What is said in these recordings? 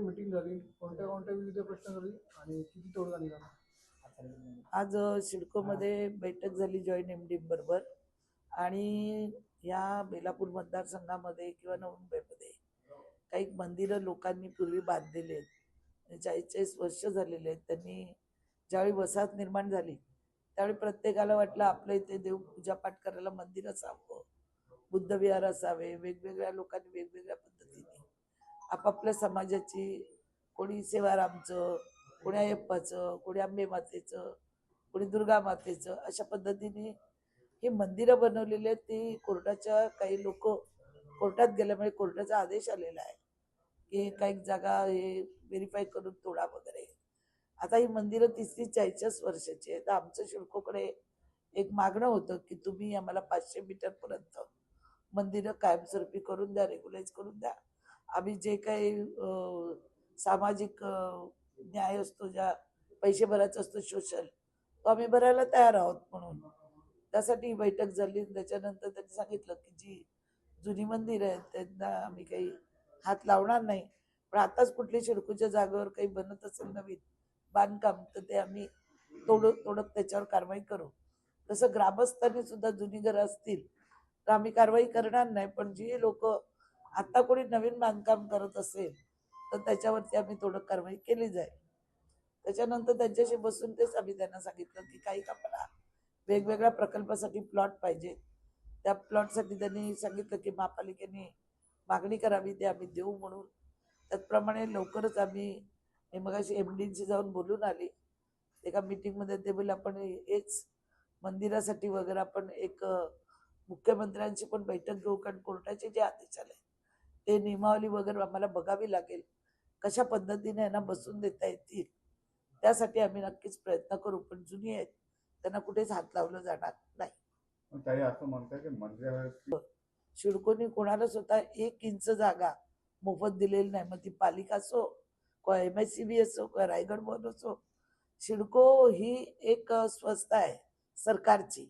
Meeting झाली, कोणत्या कोणत्या विविध प्रश्न झाली आणि किती तोडगा निघाला? आज सिडकोमध्ये बैठक झाली जॉईंट एमडी बरोबर. आणि या बेलापूर मतदारसंघामध्ये किंवा नवी मुंबईमध्ये काही मंदिरं लोकांनी पूर्वी बांधलेली आहेत, 40-40 वर्ष झालेले आहेत. त्यांनी ज्यावेळी वसाहत निर्माण झाली त्यावेळी प्रत्येकाला वाटलं आपल्या इथे देव पूजापाठ करायला मंदिर असावं, बुद्धविहार असावे. वेगवेगळ्या लोकांनी वेगवेगळ्या पद्धतीने आपापल्या समाजाची, कोणी सेवारामचं, कोणी अय्यप्पाचं, कोणी अंबे मातेचं, कोणी दुर्गा मातेचं, अशा पद्धतीने ही मंदिरं बनवलेली आहेत. ती कोर्टाच्या काही लोक कोर्टात गेल्यामुळे कोर्टाचा आदेश आलेला आहे की काही जागा हे व्हेरीफाय करून तोडा वगैरे. आता ही मंदिरं 30-40 वर्षाची आहेत. तर आमचं शिडकोकडे एक मागणं होतं की तुम्ही आम्हाला 500 मीटरपर्यंत मंदिरं कायमस्वरूपी करून द्या, रेग्युलाइज करून द्या. आम्ही जे काही सामाजिक न्याय असतो, ज्या पैसे भरायचा असतो सोशल, तो आम्ही भरायला तयार आहोत. म्हणून त्यासाठी ही बैठक झाली. त्याच्यानंतर त्यांनी सांगितलं की जी जुनी मंदिर आहेत त्यांना आम्ही काही हात लावणार नाही, पण आताच कुठली शिडकोच्या जागेवर काही बनत असेल नवीन बांधकाम तर ते आम्ही तोडत त्याच्यावर कारवाई करू. तसं ग्रामस्थांनी सुद्धा जुनी घरं असतील तर आम्ही कारवाई करणार नाही, पण जी लोक आता कोणी नवीन बांधकाम करत असेल तर त्याच्यावरती आम्ही थोडं कारवाई केली जाईल. त्याच्यानंतर त्यांच्याशी बसून तेच आम्ही त्यांना सांगितलं की काही आम्हाला वेगवेगळ्या प्रकल्पासाठी प्लॉट पाहिजे. त्या प्लॉटसाठी त्यांनी सांगितलं की महापालिकेने मागणी करावी, ते आम्ही देऊ म्हणून. त्याचप्रमाणे लवकरच आम्ही मगाशी एमडींशी जाऊन बोलून आली एका मीटिंगमध्ये. ते बोलले आपण हेच मंदिरासाठी वगैरे आपण एक मुख्यमंत्र्यांची पण बैठक घेऊ, कारण कोर्टाचे जे आदेश आले ते नियमावली वगैरे आम्हाला बघावी लागेल, कशा पद्धतीने यांना बसून देता येतील. त्यासाठी आम्ही नक्कीच प्रयत्न करू, पण जुनी आहेत त्यांना कुठेच हात लावलं जाणार नाही. ताई असं म्हणतात की मंदिरावरती शिडकोनी कोणाला स्वतः 1 इंच जागा मोफत दिलेली नाही. मग ती पालिका असो, किंवा MICB असो, किंवा रायगड भवन असो, सिडको ही एक संस्था आहे सरकारची.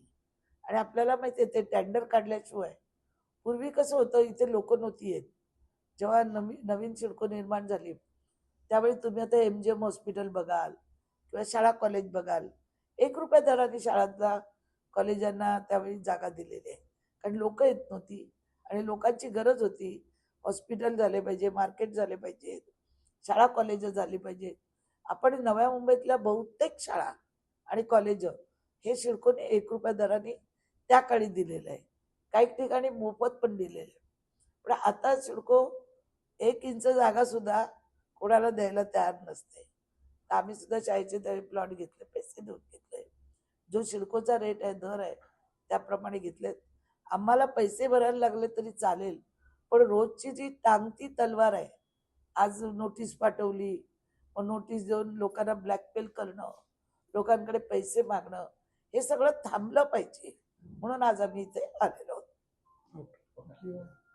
आणि आपल्याला माहिती आहे ते टेंडर काढल्याशिवाय, पूर्वी कसं होतं इथे लोक नव्हती येत. जेव्हा नवीन सिडको निर्माण झाली त्यावेळी तुम्ही आता MGM हॉस्पिटल बघाल किंवा शाळा कॉलेज बघाल, 1 रुपया दराने शाळांना कॉलेजांना त्यावेळी जागा दिलेली आहे, कारण लोक येत नव्हती आणि लोकांची गरज होती. हॉस्पिटल झाले पाहिजे, मार्केट झाले पाहिजे, शाळा कॉलेज झाली पाहिजे. आपण नव्या मुंबईतल्या बहुतेक शाळा आणि कॉलेज हे सिडकोने 1 रुपया दराने त्या काळी दिलेलं आहे. काही ठिकाणी मोफत पण दिलेलं आहे. पण आता सिडको 1 इंच जागा सुद्धा कोणाला द्यायला तयार नसते. तर आम्ही सुद्धा शाळेचे त्यावेळी प्लॉट घेतले, पैसे देऊन घेतले. जो सिडकोचा रेट आहे, दर आहे, त्याप्रमाणे घेतलेत. आम्हाला पैसे भरायला लागले तरी चालेल, पण रोजची जी टांगती तलवार आहे, आज नोटीस पाठवली, मग नोटीस देऊन लोकांना ब्लॅकमेल करणं, लोकांकडे पैसे मागणं, हे सगळं थांबलं पाहिजे. म्हणून आज आम्ही इथे आलेलो आहोत. ओके.